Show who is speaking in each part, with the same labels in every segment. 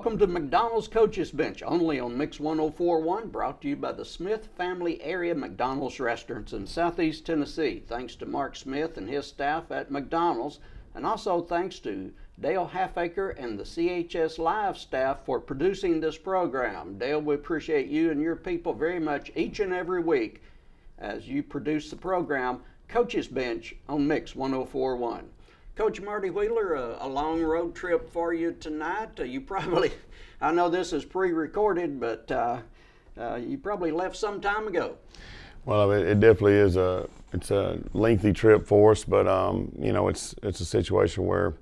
Speaker 1: welcome to McDonald's Coaches Bench, only on Mix 104.1, brought to you by the Smith Family Area McDonald's Restaurants in Southeast Tennessee. Thanks to Mark Smith and his staff at McDonald's, and also thanks to Dale Halfacre and the CHS Live staff for producing this program. Dale, we appreciate you and your people very much each and every week as you produce the program Coaches Bench on Mix 104.1. Coach Marty Wheeler, a long road trip for you tonight. You probably, I know this is pre-recorded, but you probably left some time ago.
Speaker 2: Well, it definitely is it's a lengthy trip for us, but you know, it's a situation where,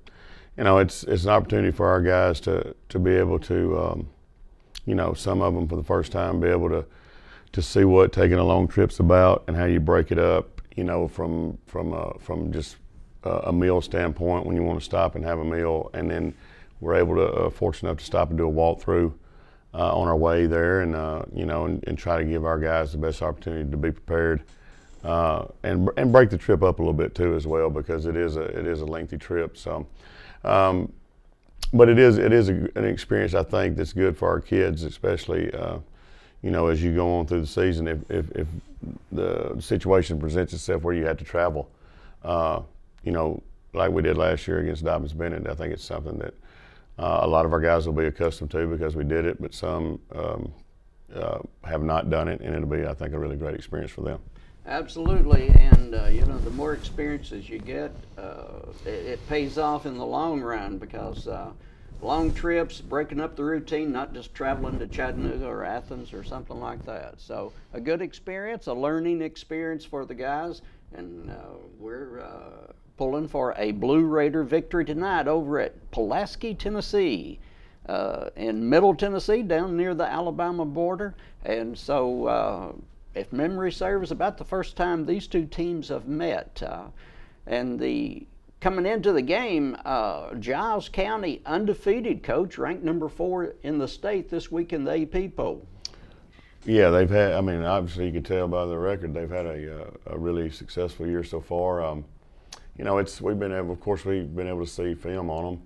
Speaker 2: you know, it's an opportunity for our guys to be able to, you know, some of them for the first time be able to see what taking a long trip's about and how you break it up, you know, from just a meal standpoint when you want to stop and have a meal, and then we're able to fortunate enough to stop and do a walkthrough on our way there, and you know, and try to give our guys the best opportunity to be prepared and break the trip up a little bit too as well, because it is a lengthy trip. So, but it is an experience I think that's good for our kids, especially you know, as you go on through the season. If the situation presents itself where you had to travel, you know, like we did last year against Dobbins Bennett, I think it's something that a lot of our guys will be accustomed to because we did it, but some have not done it, and it'll be, I think, a really great experience for them.
Speaker 1: Absolutely, and you know, the more experiences you get, it pays off in the long run, because long trips, breaking up the routine, not just traveling to Chattanooga or Athens or something like that. So a good experience, a learning experience for the guys, and we're pulling for a Blue Raider victory tonight over at Pulaski, Tennessee, in Middle Tennessee, down near the Alabama border. And so if memory serves, about the first time these two teams have met. And coming into the game, Giles County undefeated, coach, ranked number 4 in the state this week in the AP poll.
Speaker 2: Yeah, they've had, I mean, obviously you can tell by the record, they've had a really successful year so far. You know, we've been able to see film on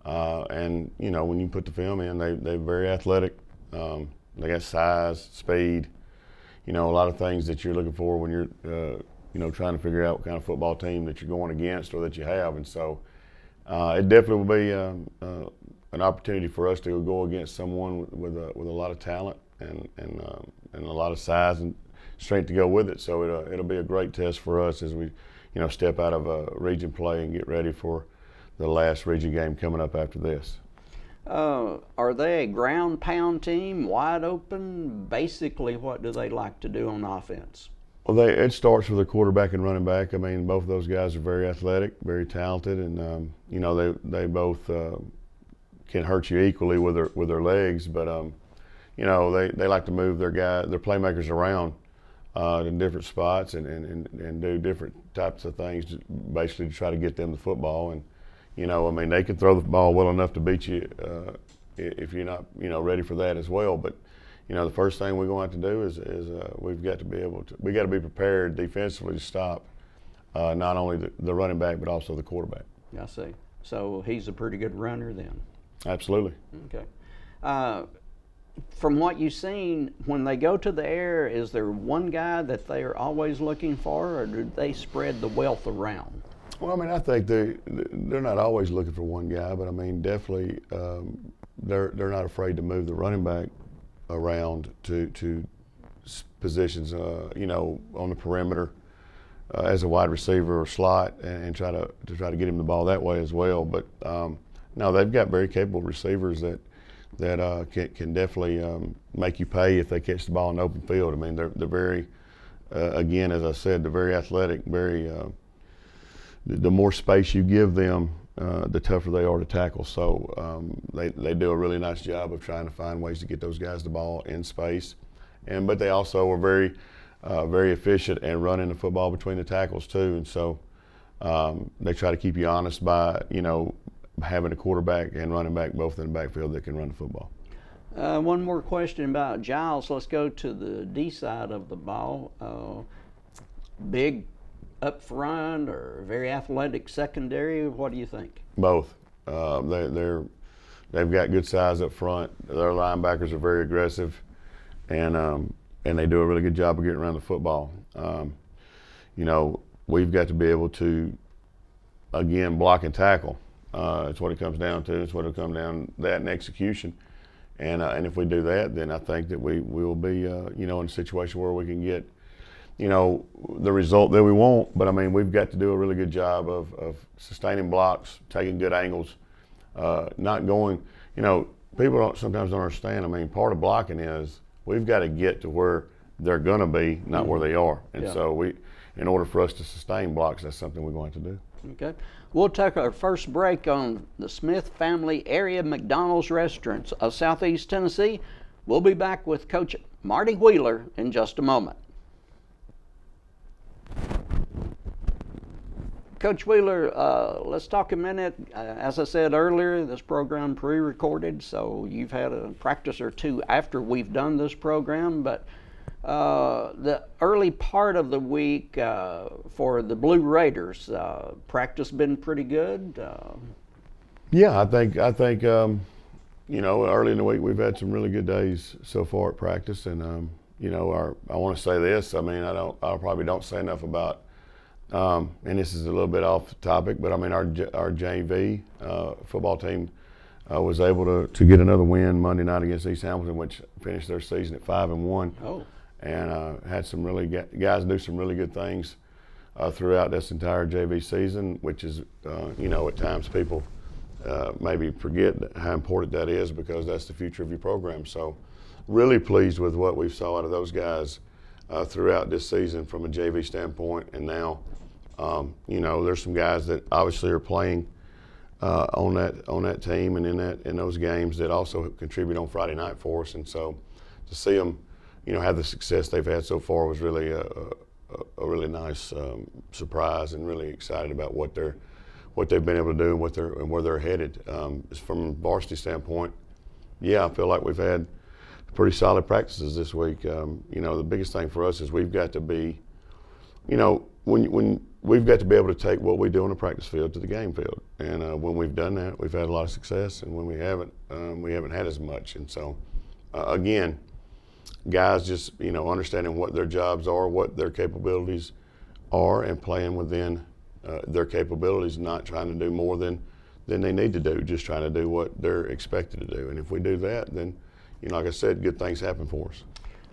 Speaker 2: them. And, you know, when you put the film in, they're very athletic. They got size, speed, you know, a lot of things that you're looking for when you're, you know, trying to figure out what kind of football team that you're going against or that you have. And so it definitely will be an opportunity for us to go against someone with a lot of talent and a lot of size and strength to go with it. So it'll be a great test for us as we, you know, step out of a region play and get ready for the last region game coming up after this.
Speaker 1: Are they a ground pound team, wide open? Basically, what do they like to do on offense?
Speaker 2: Well, it starts with a quarterback and running back. I mean, both of those guys are very athletic, very talented, and you know, they both can hurt you equally with their legs. But you know, they like to move their playmakers around in different spots and do different types of things, basically to try to get them the football. And you know, I mean, they can throw the ball well enough to beat you if you're not, you know, ready for that as well. But you know, the first thing we're going to have to do is we got to be prepared defensively to stop not only the running back but also the quarterback.
Speaker 1: I see. So he's a pretty good runner then.
Speaker 2: Absolutely.
Speaker 1: Okay. From what you've seen, when they go to the air, is there one guy that they are always looking for, or do they spread the wealth around?
Speaker 2: Well, I mean, I think they're not always looking for one guy, but I mean, definitely they're not afraid to move the running back around to positions, you know, on the perimeter as a wide receiver or slot, and try to get him the ball that way as well. But no, they've got very capable receivers that can definitely make you pay if they catch the ball in the open field. I mean, they're very, again, as I said, they're very athletic, very. The more space you give them, the tougher they are to tackle. So they do a really nice job of trying to find ways to get those guys the ball in space, but they also are very efficient at running the football between the tackles too. And so they try to keep you honest by, you know, having a quarterback and running back both in the backfield that can run the football.
Speaker 1: One more question about Giles. Let's go to the D side of the ball. Big up front or very athletic secondary? What do you think?
Speaker 2: Both. They're they've got good size up front. Their linebackers are very aggressive, and they do a really good job of getting around the football. We've got to be able to, again, block and tackle. It's what it comes down to. It's what it'll come down to, that and execution. And if we do that, then I think that we will be, in a situation where we can get, the result that we want. But I mean, we've got to do a really good job of sustaining blocks, taking good angles, not going. People sometimes don't understand. I mean, part of blocking is we've got to get to where they're going to be, not where they are. And so in order for us to sustain blocks, that's something we're going to do.
Speaker 1: Okay. We'll take our first break on the Smith Family Area McDonald's Restaurants of Southeast Tennessee. We'll be back with Coach Marty Wheeler in just a moment. Coach Wheeler, let's talk a minute. As I said earlier, this program pre-recorded, so you've had a practice or two after we've done this program, but the early part of the week for the Blue Raiders, practice been pretty good?
Speaker 2: Yeah, I think early in the week we've had some really good days so far at practice, and I want to say this. I mean, I probably don't say enough about, and this is a little bit off topic, but I mean our JV football team was able to get another win Monday night against East Hamilton, which finished their season at 5-1.
Speaker 1: Oh.
Speaker 2: And had some really guys do some really good things throughout this entire JV season, which is, at times people maybe forget how important that is, because that's the future of your program. So really pleased with what we saw out of those guys throughout this season from a JV standpoint. And now, there's some guys that obviously are playing on that team and in those games that also contribute on Friday night for us. And so to see them, have the success they've had so far was really a really nice surprise, and really excited about what they've been able to do and where they're headed. From a varsity standpoint, I feel like we've had pretty solid practices this week. The biggest thing for us is we've got to be, when we've got to be able to take what we do on the practice field to the game field, and when we've done that, we've had a lot of success, and when we haven't had as much. And so, again, guys just understanding what their jobs are, what their capabilities are, and playing within their capabilities, not trying to do more than they need to do, just trying to do what they're expected to do. And if we do that, then like I said, good things happen for us.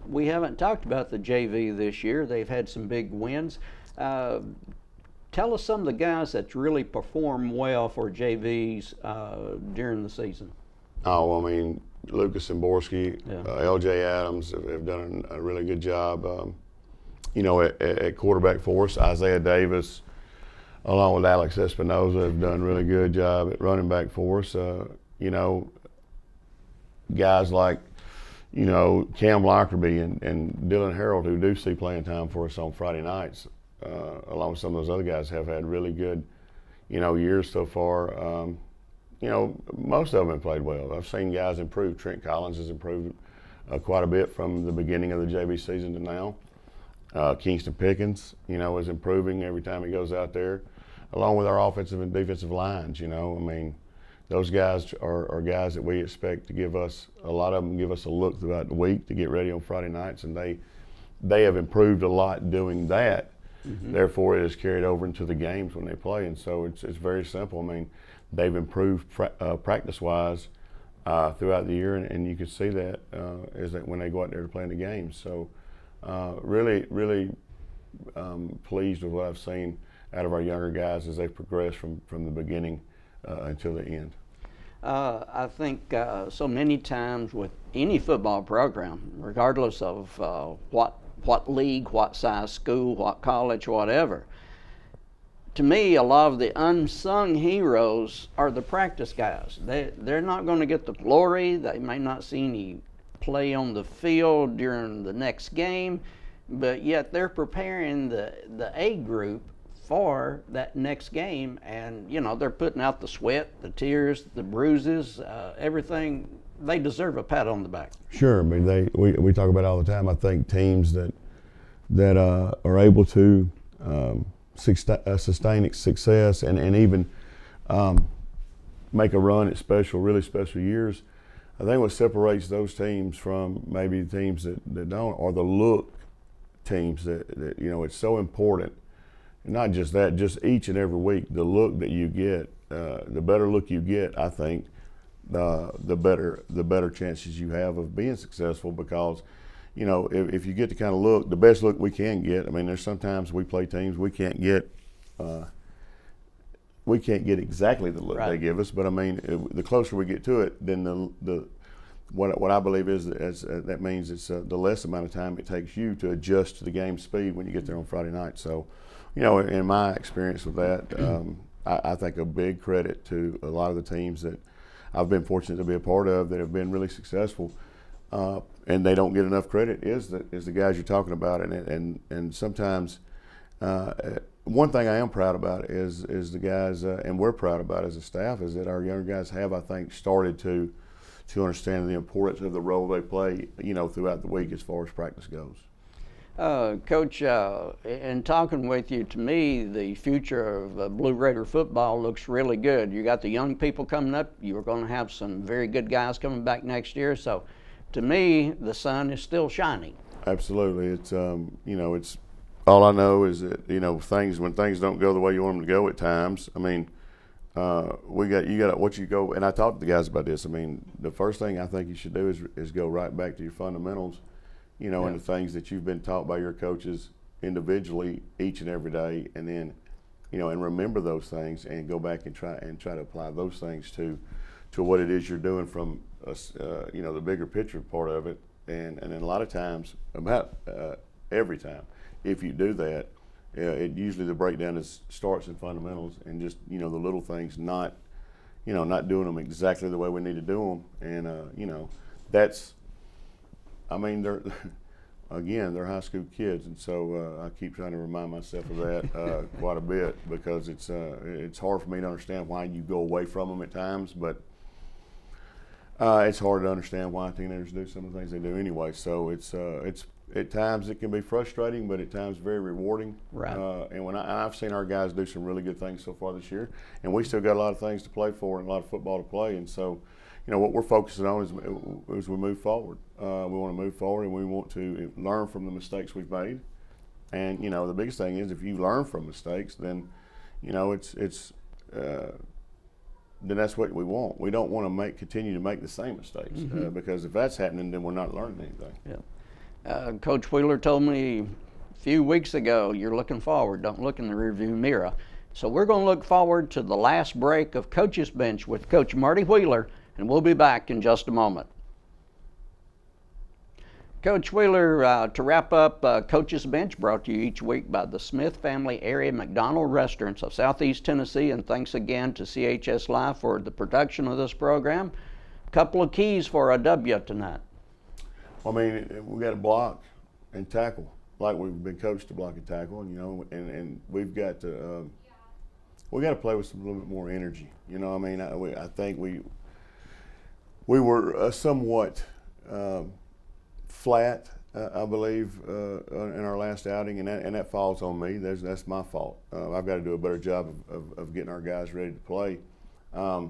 Speaker 1: We haven't talked about the JV this year. They've had some big wins. Tell us some of the guys that really perform well for JVs during the season.
Speaker 2: Oh, I mean, Lucas and Borski, LJ Adams have done a really good job, at quarterback for us. Isaiah Davis, along with Alex Espinoza, have done a really good job at running back for us. Guys like, Cam Lockerbie and Dylan Harold, who do see playing time for us on Friday nights, along with some of those other guys, have had really good, years so far. Most of them have played well. I've seen guys improve. Trent Collins has improved quite a bit from the beginning of the JV season to now. Kingston Pickens, is improving every time he goes out there, along with our offensive and defensive lines. Those guys are guys that we expect to give us, a lot of them give us a look throughout the week to get ready on Friday nights, and they have improved a lot doing that. Mm-hmm. Therefore, it is carried over into the games when they play, and so it's very simple. I mean, they've improved practice-wise throughout the year, and you can see that when they go out there to play in the games. So really pleased with what I've seen out of our younger guys as they've progressed from the beginning until the end.
Speaker 1: I think so many times with any football program, regardless of what league, what size school, what college, whatever, to me, a lot of the unsung heroes are the practice guys. They're not going to get the glory. They may not see any play on the field during the next game, but yet they're preparing the A group for that next game, and they're putting out the sweat, the tears, the bruises, everything. They deserve a pat on the back.
Speaker 2: Sure. I mean, we talk about it all the time. I think teams that are able to sustain success and even make a run at really special years. I think what separates those teams from maybe the teams that don't are the look teams that it's so important. And not just that, just each and every week, the look that you get, the better look you get, I think, the better chances you have of being successful, because if you get the kind of look, the best look we can get. I mean, there's sometimes we play teams we can't get exactly the look they give us, but I mean, the closer we get to it, then what I believe is that means it's the less amount of time it takes you to adjust to the game speed when you get there on Friday night. So, in my experience with that, I think a big credit to a lot of the teams that I've been fortunate to be a part of that have been really successful, and they don't get enough credit is the guys you're talking about, and sometimes. One thing I am proud about is the guys, and we're proud about as a staff, is that our younger guys have, I think, started to understand the importance of the role they play, throughout the week as far as practice goes.
Speaker 1: Coach, in talking with you, to me, the future of Blue Raider football looks really good. You got the young people coming up. You're going to have some very good guys coming back next year. So, to me, the sun is still shining.
Speaker 2: Absolutely, it's it's. All I know is that when things don't go the way you want them to go at times. I mean, you go, and I talked to the guys about this. I mean, the first thing I think you should do is go right back to your fundamentals, and the things that you've been taught by your coaches individually each and every day, and then, and remember those things and go back and try to apply those things to what it is you're doing from the bigger picture part of it, and then a lot of times, about every time. If you do that, it usually the breakdown starts in fundamentals and just the little things, not doing them exactly the way we need to do them, and that's, I mean, they're high school kids, and so I keep trying to remind myself of that quite a bit, because it's hard for me to understand why you go away from them at times, but it's hard to understand why teenagers do some of the things they do anyway. So it's at times it can be frustrating, but at times very rewarding.
Speaker 1: Right.
Speaker 2: And I've seen our guys do some really good things so far this year, and we still got a lot of things to play for and a lot of football to play. And so, what we're focusing on is we move forward. We want to move forward, and we want to learn from the mistakes we've made. And the biggest thing is, if you learn from mistakes, then then that's what we want. We don't want to continue to make the same mistakes, because if that's happening, then we're not learning anything.
Speaker 1: Yeah. Coach Wheeler told me a few weeks ago, you're looking forward, don't look in the rearview mirror. So we're going to look forward to the last break of Coach's Bench with Coach Marty Wheeler, and we'll be back in just a moment. Coach Wheeler, to wrap up, Coach's Bench brought to you each week by the Smith Family Area McDonald Restaurants of Southeast Tennessee, and thanks again to CHS Live for the production of this program. A couple of keys for a W tonight.
Speaker 2: I mean, we got to block and tackle like we've been coached to block and tackle, and we've got to play with a little bit more energy. I mean, I think we were somewhat flat, I believe, in our last outing, and that falls on me. That's my fault. I've got to do a better job of getting our guys ready to play. But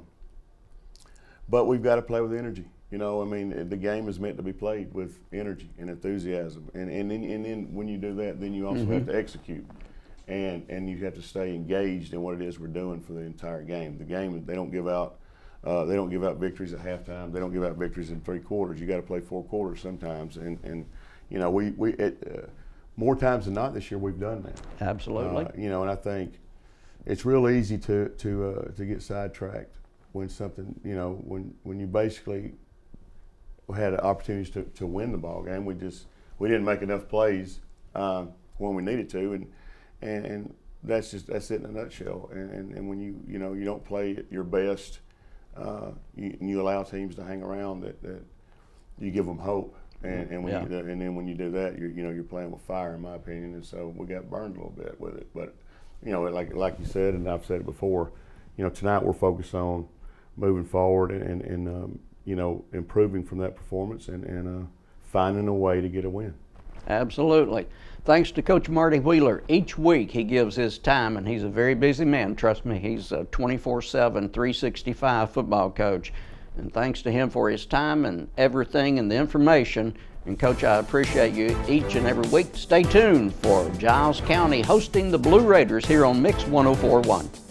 Speaker 2: we've got to play with energy. I mean, the game is meant to be played with energy and enthusiasm, and then when you do that, then you also have to execute, and you have to stay engaged in what it is we're doing for the entire game. The game, they don't give out victories at halftime. They don't give out victories in 3 quarters. You got to play 4 quarters sometimes, and we more times than not this year we've done that.
Speaker 1: Absolutely.
Speaker 2: And I think it's real easy to get sidetracked when something, when you basically had opportunities to win the ball game. We didn't make enough plays when we needed to, and that's it in a nutshell. And when you don't play at your best, you allow teams to hang around that you give them hope, and then when you do that, you're playing with fire, in my opinion. And so we got burned a little bit with it. But like you said, and I've said it before, tonight we're focused on moving forward and improving from that performance and finding a way to get a win.
Speaker 1: Absolutely. Thanks to Coach Marty Wheeler. Each week he gives his time, and he's a very busy man. Trust me, he's a 24/7, 365 football coach. And thanks to him for his time and everything and the information. And Coach, I appreciate you each and every week. Stay tuned for Giles County hosting the Blue Raiders here on Mix 104.1.